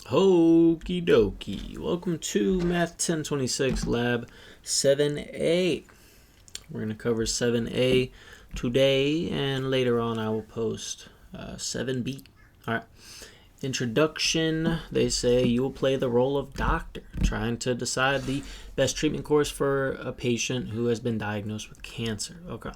Hokie dokie. Welcome to Math 1026 Lab 7A. We're going to cover 7A today, and later on I will post 7B. Alright. Introduction. They say you will play the role of doctor, trying to decide the best treatment course for a patient who has been diagnosed with cancer. Okay.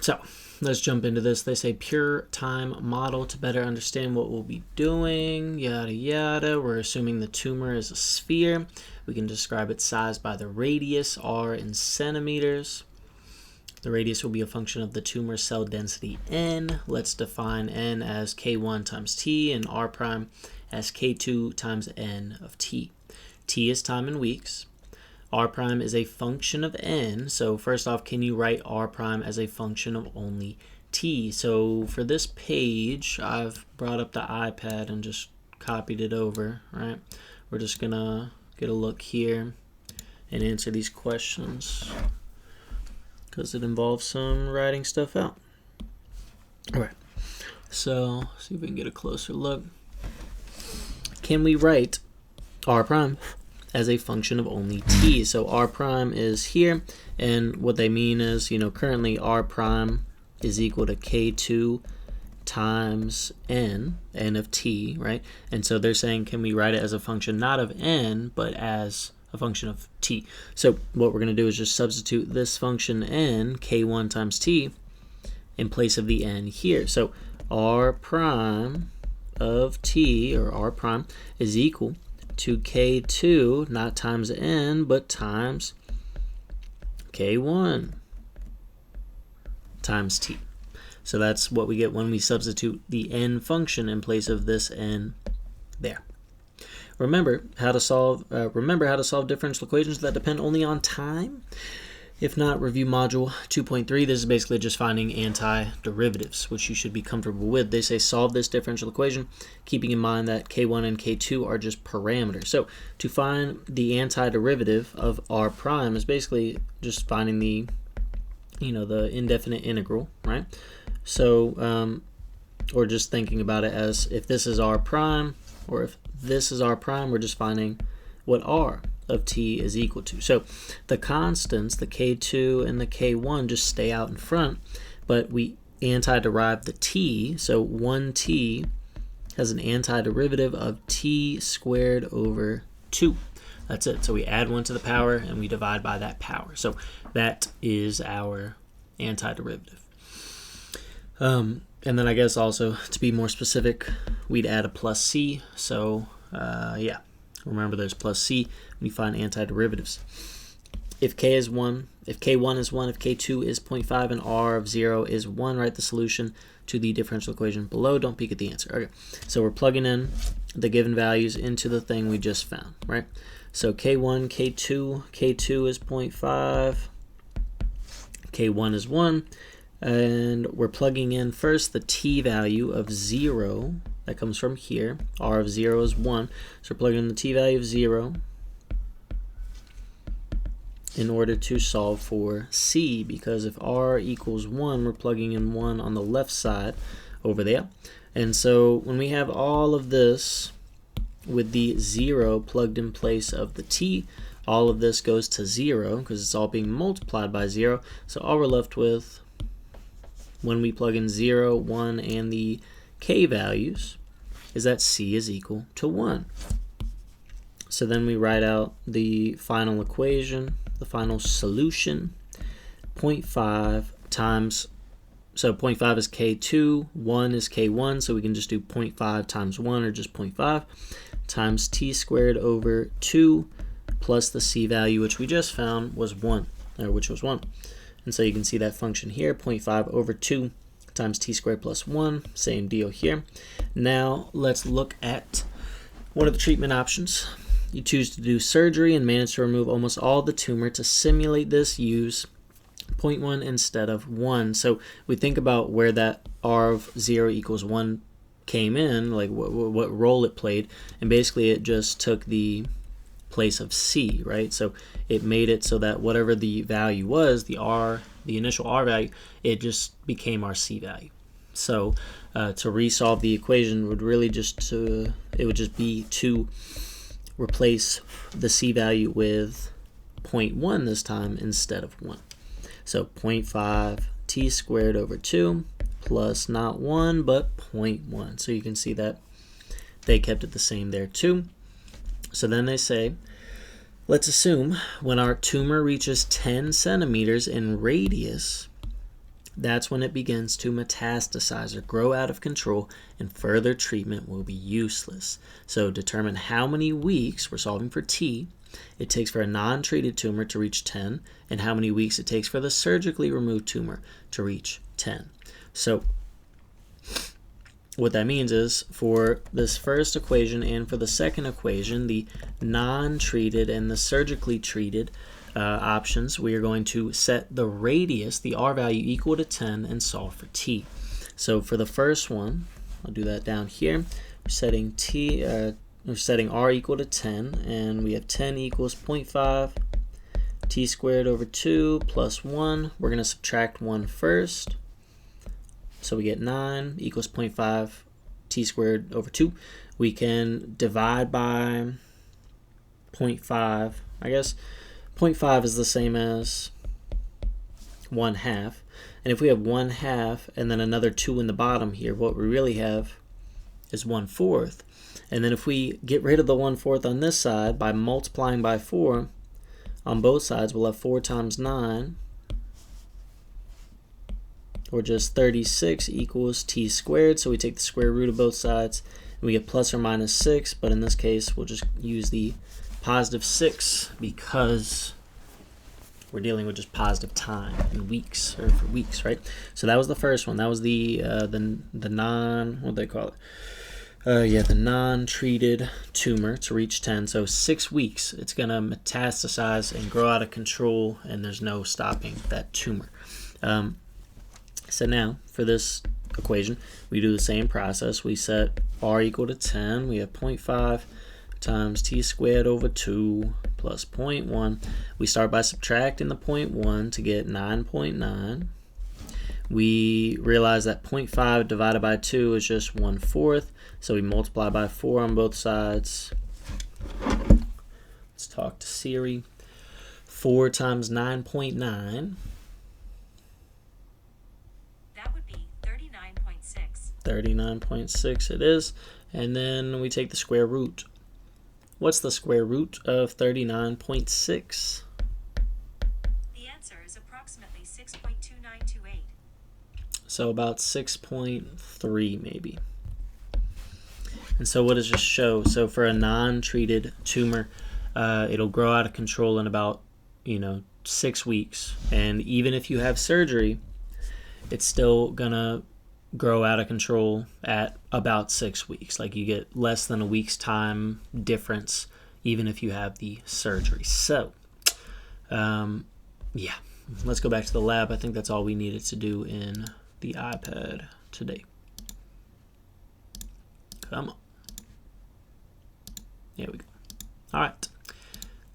So, let's jump into this. They say pure time model to better understand what we'll be doing, yada yada. We're assuming the tumor is a sphere. We can describe its size by the radius, r in centimeters. The radius will be a function of the tumor cell density n. Let's define n as k1 times t and r prime as k2 times n of t. T is time in weeks. R prime is a function of n. So first off, can you write R prime as a function of only t? So for this page, I've brought up the iPad and just copied it over, right? We're just gonna get a look here and answer these questions because it involves some writing stuff out. All right, so see if we can get a closer look. Can we write R prime as a function of only t? So r prime is here, and what they mean is, currently r prime is equal to k2 times n of t, right? And so they're saying, can we write it as a function not of n, but as a function of t? So what we're going to do is just substitute this function n, k1 times t, in place of the n here. So r prime of t, or r prime, is equal to k2, not times n, but times k1 times t. So that's what we get when we substitute the n function in place of this n there. Remember how to solve differential equations that depend only on time? If not, review module 2.3. This is basically just finding antiderivatives, which you should be comfortable with. They say solve this differential equation, keeping in mind that k1 and k2 are just parameters. So to find the antiderivative of r prime is basically just finding the indefinite integral, right? So, or just thinking about it as if this is r prime, or if this is r prime, we're just finding what r of t is equal to. So the constants, the k2 and the k1, just stay out in front, but we antiderive the t. So 1t has an antiderivative of t squared over 2. That's it. So we add 1 to the power and we divide by that power. So that is our antiderivative. And then I guess also, to be more specific, we'd add a plus c. So yeah, remember there's plus c when you find antiderivatives. If k is 1, if k1 is 1, if k2 is 0.5, and r of 0 is 1, write the solution to the differential equation below. Don't peek at the answer. Okay, so we're plugging in the given values into the thing we just found, right? So k1, k2 is 0.5, k1 is 1, and we're plugging in first the t value of 0. That comes from here. R of 0 is 1. So we're plugging in the t value of 0 in order to solve for c, because if r equals 1, we're plugging in 1 on the left side over there. And so when we have all of this with the 0 plugged in place of the t, all of this goes to 0 because it's all being multiplied by 0. So all we're left with when we plug in 0, 1, and the k values is that c is equal to 1. So then we write out the final equation, the final solution. 0.5 times, so 0.5 is k2, 1 is k1, so we can just do 0.5 times 1, or just 0.5, times t squared over 2 plus the c value, which we just found was 1, or which was 1. And so you can see that function here, 0.5 over 2 times t squared plus 1, same deal here. Now let's look at one of the treatment options. You choose to do surgery and manage to remove almost all the tumor. To simulate this, use 0.1 instead of 1. So we think about where that r of 0 equals 1 came in, like what role it played, and basically it just took the place of c, right? So it made it so that whatever the value was, the initial r value, it just became our c value. So to resolve the equation would really it would just be to replace the c-value with 0.1 this time instead of 1. So 0.5 t squared over 2 plus not 1 but 0.1. So you can see that they kept it the same there too. So then they say, let's assume when our tumor reaches 10 centimeters in radius, that's when it begins to metastasize or grow out of control, and further treatment will be useless. So determine how many weeks, we're solving for t, it takes for a non-treated tumor to reach 10, and how many weeks it takes for the surgically removed tumor to reach 10. So what that means is for this first equation and for the second equation, the non-treated and the surgically treated options, we are going to set the radius, the r value, equal to 10 and solve for t. So for the first one, I'll do that down here. We're setting we're setting r equal to 10, and we have 10 equals 0.5 t squared over 2 plus 1. We're going to subtract 1 first. So we get 9 equals 0.5 t squared over 2. We can divide by 0.5, I guess. 0.5 is the same as 1/2. And if we have 1/2 and then another 2 in the bottom here, what we really have is 1/4. And then if we get rid of the 1/4 on this side by multiplying by 4 on both sides, we'll have 4 times 9, or just 36, equals t squared. So we take the square root of both sides, and we get plus or minus 6, but in this case, we'll just use the positive 6 because we're dealing with just positive time in weeks, or for weeks, right? So that was the first one. That was the what they call it? The non-treated tumor to reach 10. So 6 weeks, it's going to metastasize and grow out of control, and there's no stopping that tumor. So now, for this equation, we do the same process. We set r equal to 10. We have 0.5 times t squared over 2 plus 0.1. We start by subtracting the 0.1 to get 9.9. We realize that 0.5 divided by 2 is just 1/4. So we multiply by 4 on both sides. Let's talk to Siri. 4 times 9.9. 39.6 it is, and then we take the square root. What's the square root of 39.6? The answer is approximately 6.2928. So about 6.3 maybe. And so what does this show? So for a non-treated tumor, it'll grow out of control in about 6 weeks, and even if you have surgery, it's still gonna grow out of control at about 6 weeks. Like, you get less than a week's time difference even if you have the surgery. So yeah, let's go back to the lab. I think that's all we needed to do in the iPad today. Come on. There we go. All right.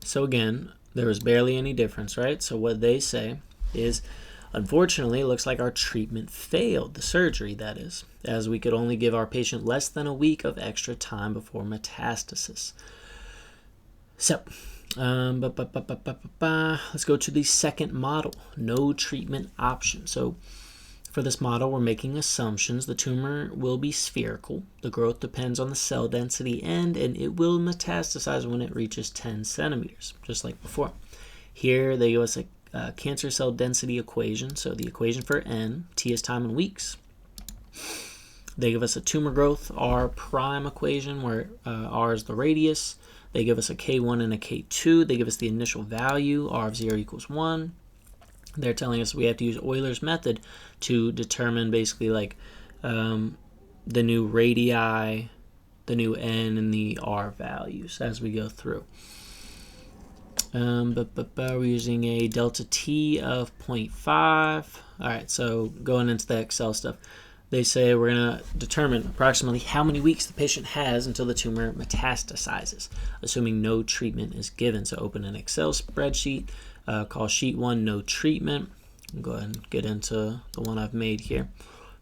So again, there was barely any difference, right? So what they say is, unfortunately, it looks like our treatment failed, the surgery that is, as we could only give our patient less than a week of extra time before metastasis. So, let's go to the second model, no treatment option. So for this model, we're making assumptions. The tumor will be spherical. The growth depends on the cell density and it will metastasize when it reaches 10 centimeters, just like before. Here, they give us a cancer cell density equation. So the equation for n, t is time in weeks. They give us a tumor growth r prime equation where r is the radius. They give us a K1 and a K2. They give us the initial value, r of 0 equals 1. They're telling us we have to use Euler's method to determine basically like the new radii, the new n, and the r values as we go through. We're using a delta t of 0.5. All right, so going into the Excel stuff, they say we're going to determine approximately how many weeks the patient has until the tumor metastasizes, assuming no treatment is given. So open an Excel spreadsheet, call sheet 1 no treatment. I'll go ahead and get into the one I've made here.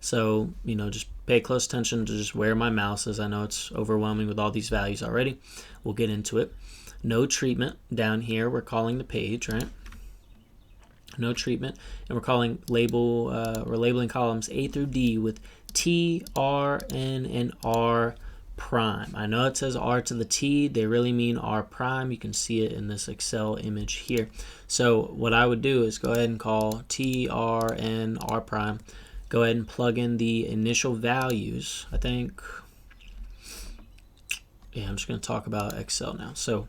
So, just pay close attention to just where my mouse is. I know it's overwhelming with all these values already. We'll get into it. No treatment down here, we're calling the page, right? No treatment, and we're labeling columns A through D with T, R, N, and R prime. I know it says R to the T. They really mean R prime. You can see it in this Excel image here. So what I would do is go ahead and call T, R, N, R prime. Go ahead and plug in the initial values. I think, yeah, I'm just going to talk about Excel now. So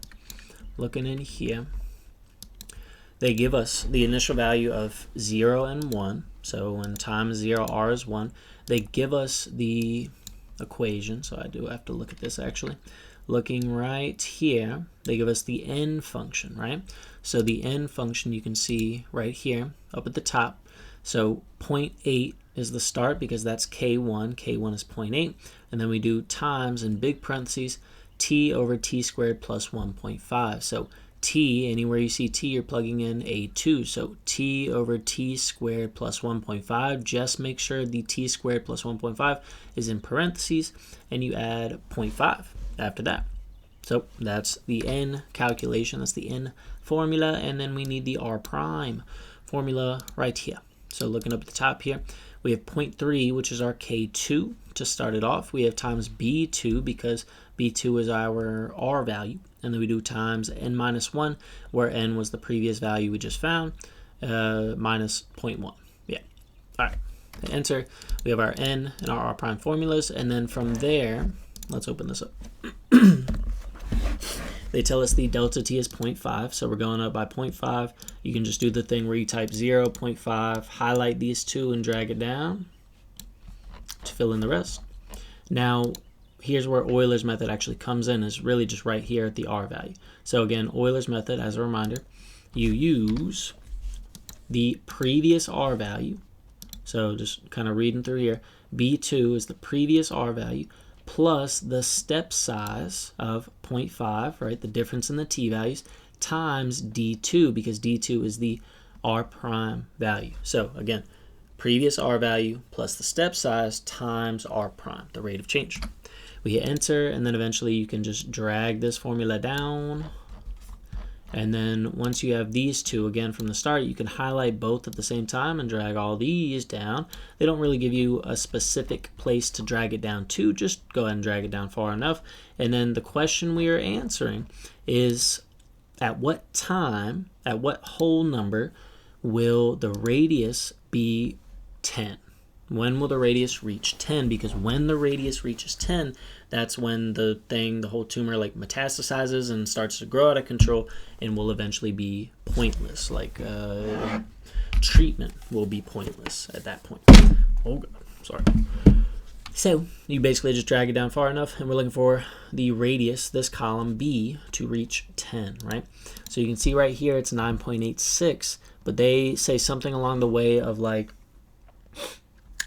looking in here, they give us the initial value of 0 and 1. So when time is 0, R is 1. They give us the equation. So I do have to look at this actually. Looking right here, they give us the n function, right? So the n function you can see right here up at the top. So 0.8 is the start because that's K1. K1 is 0.8. And then we do times in big parentheses t over t squared plus 1.5. So t, anywhere you see t, you're plugging in a2. So t over t squared plus 1.5. Just make sure the t squared plus 1.5 is in parentheses, and you add 0.5 after that. So that's the n calculation. That's the n formula, and then we need the r prime formula right here. So looking up at the top here, we have 0.3, which is our K2 to start it off. We have times B2 because B2 is our R value. And then we do times n minus 1, where n was the previous value we just found, minus 0.1. Yeah. All right. Enter. We have our n and our R prime formulas. And then from there, let's open this up. They tell us the delta t is 0.5, so we're going up by 0.5. You can just do the thing where you type 0, 0.5, highlight these two, and drag it down to fill in the rest. Now, here's where Euler's method actually comes in, is really just right here at the R value. So again, Euler's method, as a reminder, you use the previous R value. So just kind of reading through here, B2 is the previous R value, plus the step size of 0.5, right, the difference in the t values, times d2, because d2 is the r prime value. So again, previous r value plus the step size times r prime, the rate of change. We hit enter, and then eventually you can just drag this formula down. And then once you have these two, again from the start, you can highlight both at the same time and drag all these down. They don't really give you a specific place to drag it down to, just go ahead and drag it down far enough. And then the question we are answering is, at what time, at what whole number will the radius be 10? When will the radius reach 10? Because when the radius reaches 10, that's when the whole tumor like metastasizes and starts to grow out of control and will eventually be pointless. Like treatment will be pointless at that point. Oh God, sorry. So you basically just drag it down far enough, and we're looking for the radius, this column B, to reach 10, right? So you can see right here it's 9.86, but they say something along the way of like,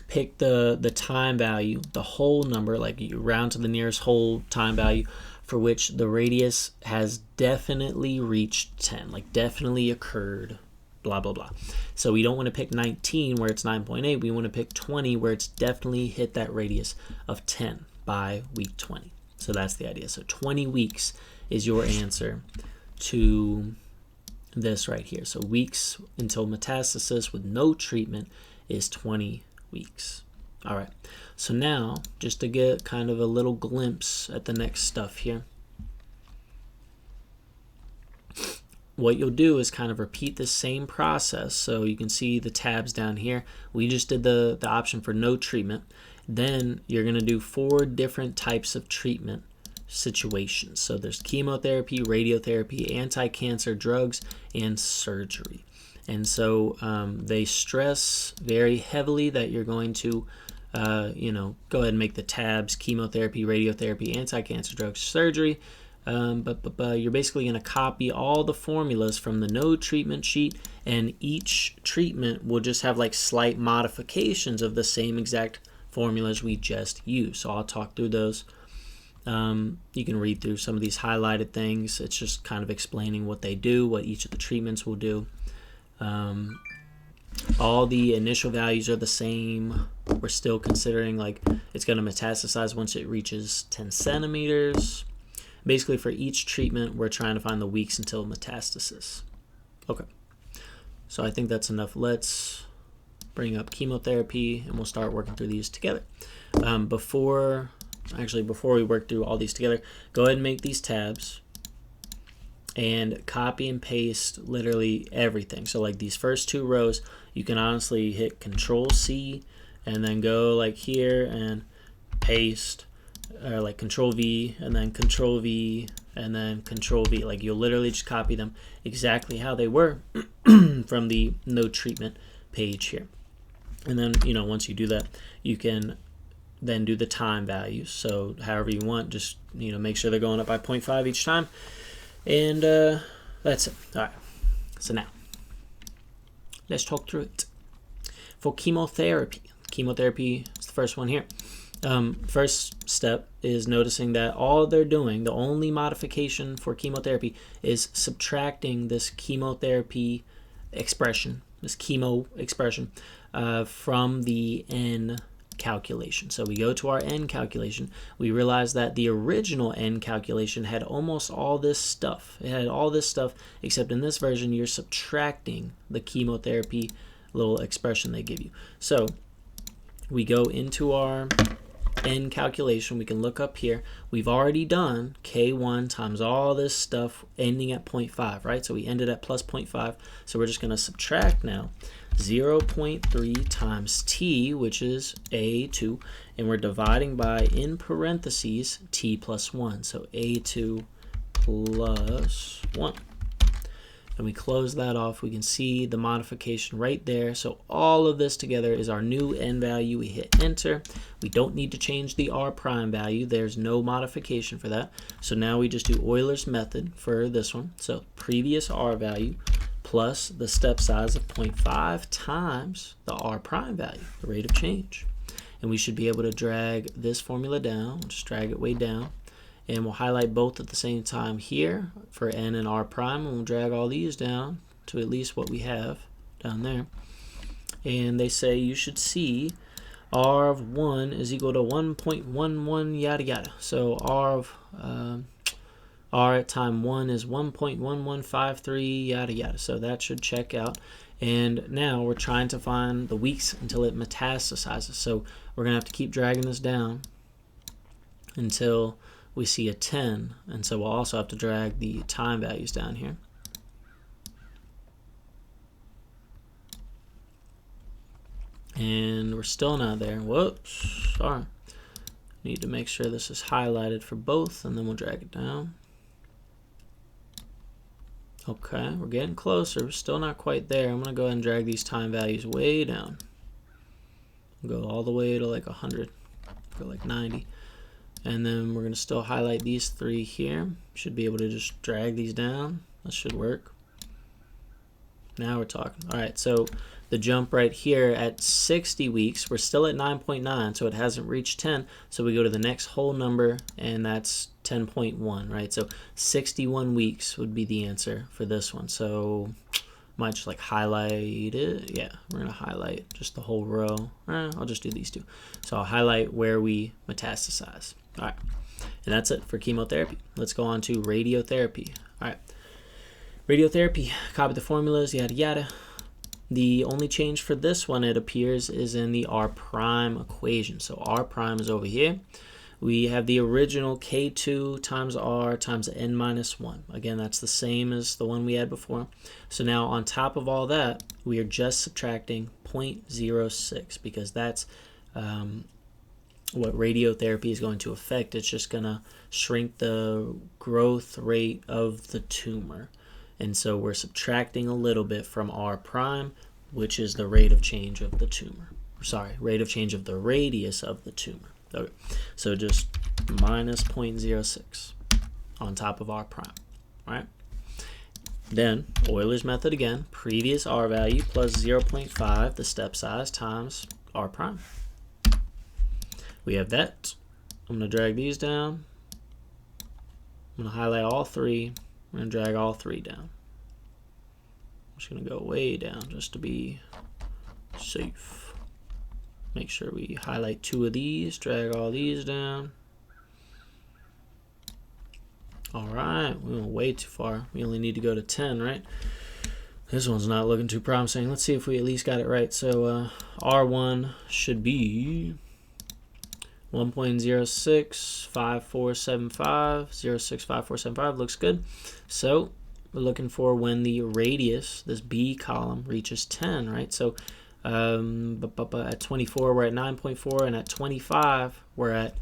pick the time value, the whole number, like you round to the nearest whole time value for which the radius has definitely reached 10, like definitely occurred, blah, blah, blah. So we don't want to pick 19 where it's 9.8. We want to pick 20 where it's definitely hit that radius of 10 by week 20. So that's the idea. So 20 weeks is your answer to this right here. So weeks until metastasis with no treatment is 20 weeks. All right, so now just to get kind of a little glimpse at the next stuff here, what you'll do is kind of repeat the same process. So you can see the tabs down here. We just did the option for no treatment. Then you're going to do 4 different types of treatment situations. So there's chemotherapy, radiotherapy, anti-cancer drugs, and surgery. And so they stress very heavily that you're going to, go ahead and make the tabs: chemotherapy, radiotherapy, anti-cancer drugs, surgery. But you're basically going to copy all the formulas from the no treatment sheet, and each treatment will just have like slight modifications of the same exact formulas we just used. So I'll talk through those. You can read through some of these highlighted things. It's just kind of explaining what they do, what each of the treatments will do. All the initial values are the same. We're still considering like it's going to metastasize once it reaches 10 centimeters. Basically, for each treatment, we're trying to find the weeks until metastasis. Okay, so I think that's enough. Let's bring up chemotherapy, and we'll start working through these together. Before we work through all these together, go ahead and make these tabs and copy and paste literally everything. So like these first 2 rows, you can honestly hit Control C and then go like here and paste, or like Control V and then Control V and then Control V. Like you'll literally just copy them exactly how they were from the no treatment page here. And then, once you do that, you can then do the time values. So however you want, just, make sure they're going up by 0.5 each time. And that's it. All right. So now, let's talk through it. For chemotherapy is the first one here. First step is noticing that all they're doing, the only modification for chemotherapy is subtracting this chemotherapy expression, this chemo expression, from the N calculation. So we go to our N calculation. We realize that the original N calculation had almost all this stuff. It had all this stuff, except in this version, you're subtracting the chemotherapy little expression they give you. So we go into our N calculation. We can look up here. We've already done K1 times all this stuff ending at 0.5, right? So we ended at plus 0.5. So we're just going to subtract now 0.3 times T, which is A2, and we're dividing by, in parentheses, T plus 1. So A2 plus 1. And we close that off. We can see the modification right there. So all of this together is our new N value. We hit enter. We don't need to change the R prime value. There's no modification for that. So now we just do Euler's method for this one. So previous R value plus the step size of 0.5 times the R prime value, the rate of change. And we should be able to drag this formula down. Just drag it way down. And we'll highlight both at the same time here for N and R prime, and we'll drag all these down to at least what we have down there. And they say you should see R of 1 is equal to 1.11 yada yada. So R at time 1 is 1.1153 yada yada. So that should check out. And now we're trying to find the weeks until it metastasizes. So we're going to have to keep dragging this down until we see a 10, and so we'll also have to drag the time values down here. And we're still not there. Whoops, sorry. Need to make sure this is highlighted for both, and then we'll drag it down. Okay, we're getting closer. We're still not quite there. I'm going to go ahead and drag these time values way down. Go all the way to like 100 for like 90. And then we're going to still highlight these 3 here. Should be able to just drag these down. That should work. Now we're talking. All right, so the jump right here at 60 weeks, we're still at 9.9, so it hasn't reached 10. So we go to the next whole number, and that's 10.1, right? So 61 weeks would be the answer for this one. So might just like highlight it. Yeah, we're going to highlight just the whole row. I'll just do these 2. So I'll highlight where we metastasize. All right, and that's it for chemotherapy. Let's go on to radiotherapy. All right, radiotherapy, copy the formulas, yada yada. The only change for this one, it appears, is in the R prime equation. So R prime is over here. We have the original K2 times R times N minus 1. Again, that's the same as the one we had before. So now on top of all that, we are just subtracting 0.06 because that's what radiotherapy is going to affect. It's just going to shrink the growth rate of the tumor. And so we're subtracting a little bit from R prime, which is the rate of change of the tumor. Sorry, rate of change of the radius of the tumor. Okay. So just minus 0.06 on top of R prime. All right. Then Euler's method again, previous R value plus 0.5, the step size, times R prime. We have that. I'm going to drag these down. I'm going to highlight all 3. I'm going to drag all 3 down. I'm just going to go way down just to be safe. Make sure we highlight 2 of these, drag all these down. All right, we went way too far. We only need to go to 10, right? This one's not looking too promising. Let's see if we at least got it right. So R1 should be 1.065475. 065475 looks good. So we're looking for when the radius, this B column, reaches 10, right? So at 24 we're at 9.4, and at 25 we're at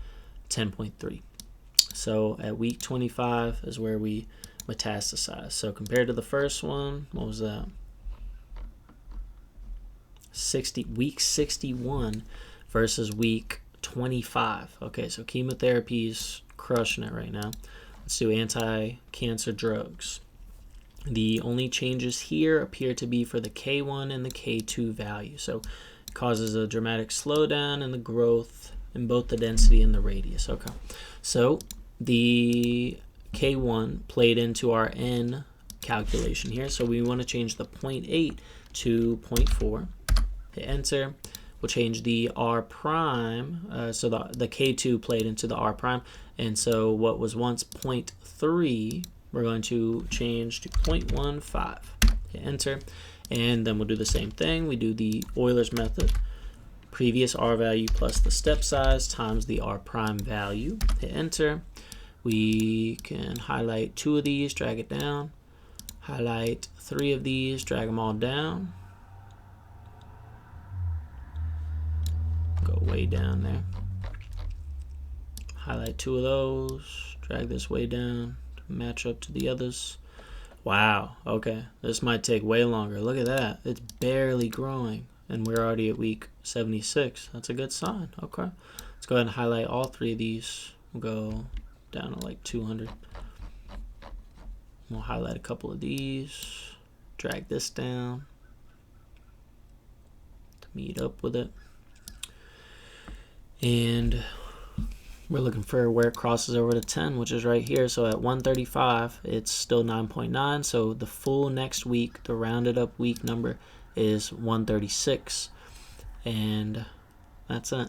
10.3. So at week 25 is where we metastasize. So compared to the first one, what was that? Week 61 versus week 25. Okay, so chemotherapy's crushing it right now. Let's do anti-cancer drugs. The only changes here appear to be for the K1 and the K2 value. So it causes a dramatic slowdown in the growth in both the density and the radius. Okay, so the K1 played into our N calculation here. So we want to change the 0.8 to 0.4. Hit enter. We'll change the R prime. So the K2 played into the R prime. And so what was once 0.3, we're going to change to 0.15. Hit enter. And then we'll do the same thing. We do the Euler's method. Previous R value plus the step size times the R prime value. Hit enter. We can highlight 2 of these, drag it down. Highlight 3 of these, drag them all down. Go way down there. Highlight 2 of those, drag this way down to match up to the others. Wow, okay, this might take way longer. Look at that, it's barely growing, and we're already at week 76. That's a good sign. Okay, let's go ahead and highlight all 3 of these. We'll go down to like 200. We'll highlight a couple of these, drag this down to meet up with it. And we're looking for where it crosses over to 10, which is right here. So at 135, it's still 9.9. So the full next week, the rounded up week number is 136. And that's it.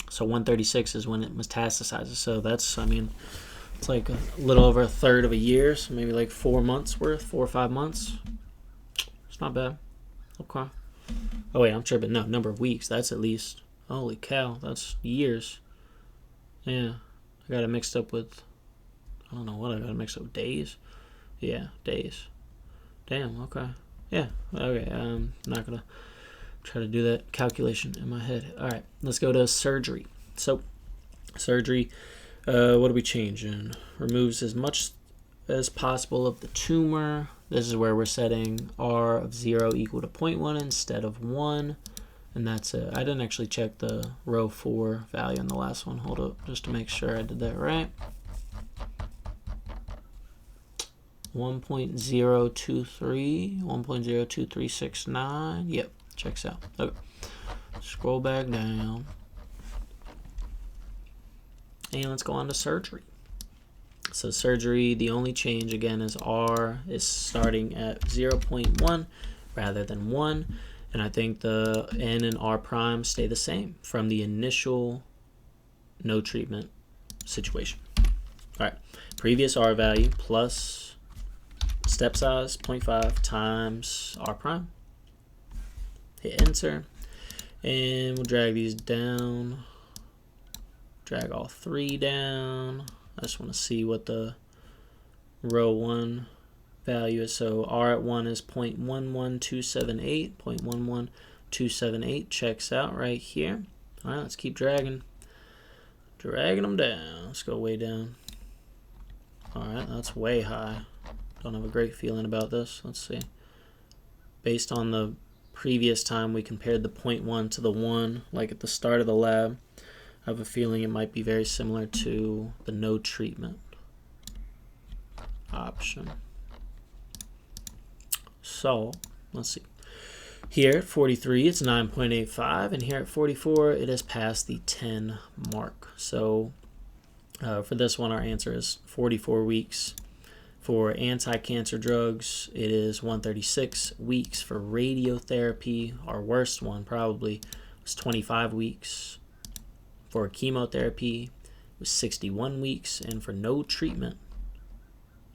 So 136 is when it metastasizes. So that's, I mean, it's like a little over a third of a year. So maybe like 4 months worth, 4 or 5 months. It's not bad. Okay. Oh, wait, I'm tripping. No, number of weeks. That's at least. Holy cow, that's years. Yeah, I got it mixed up with, I don't know what I got it mixed up with, days? Yeah, days. Damn, okay. Yeah, okay, I'm not going to try to do that calculation in my head. All right, let's go to surgery. So, surgery, what do we change in? Removes as much as possible of the tumor. This is where we're setting R of 0 equal to 0.1 instead of 1. And that's it. I didn't actually check the row 4 value in the last one. Hold up, just to make sure I did that right. 1.023, 1.02369. Yep, checks out. Okay. Scroll back down. And let's go on to surgery. So surgery, the only change again is R is starting at 0.1 rather than 1. And I think the N and R prime stay the same from the initial no treatment situation. All right, previous R value plus step size 0.5 times R prime. Hit enter, and we'll drag these down. Drag all 3 down. I just want to see what the row 1 value is. So R at 1 is 0.11278. 0.11278 checks out right here. All right, let's keep dragging them down. Let's go way down. All right, that's way high. Don't have a great feeling about this. Let's see. Based on the previous time we compared the 0.1 to the 1, like at the start of the lab, I have a feeling it might be very similar to the no treatment option. So, let's see. Here at 43, it's 9.85, and here at 44, it has passed the 10 mark. So, for this one, our answer is 44 weeks, For anti-cancer drugs, it is 136 weeks. For radiotherapy, our worst one probably, was 25 weeks. For chemotherapy, it was 61 weeks. And for no treatment,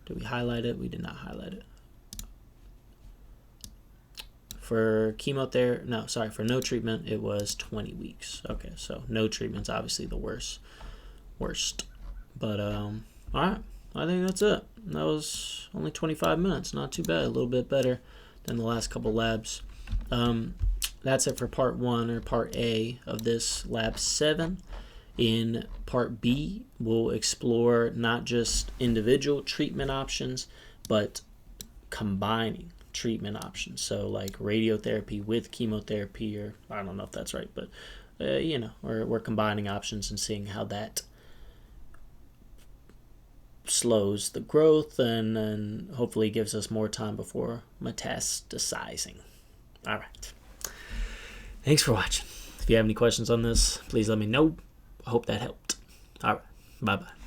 did we highlight it? We did not highlight it. For for no treatment, it was 20 weeks. Okay, so no treatment's obviously the worst. But, all right. I think that's it. That was only 25 minutes. Not too bad. A little bit better than the last couple labs. That's it for part 1 or part A of this lab 7. In part B, we'll explore not just individual treatment options, but combining treatment options. So like radiotherapy with chemotherapy, or I don't know if that's right, but we're combining options and seeing how that slows the growth and hopefully gives us more time before metastasizing. All right. Thanks for watching. If you have any questions on this, please let me know. I hope that helped. All right. Bye-bye.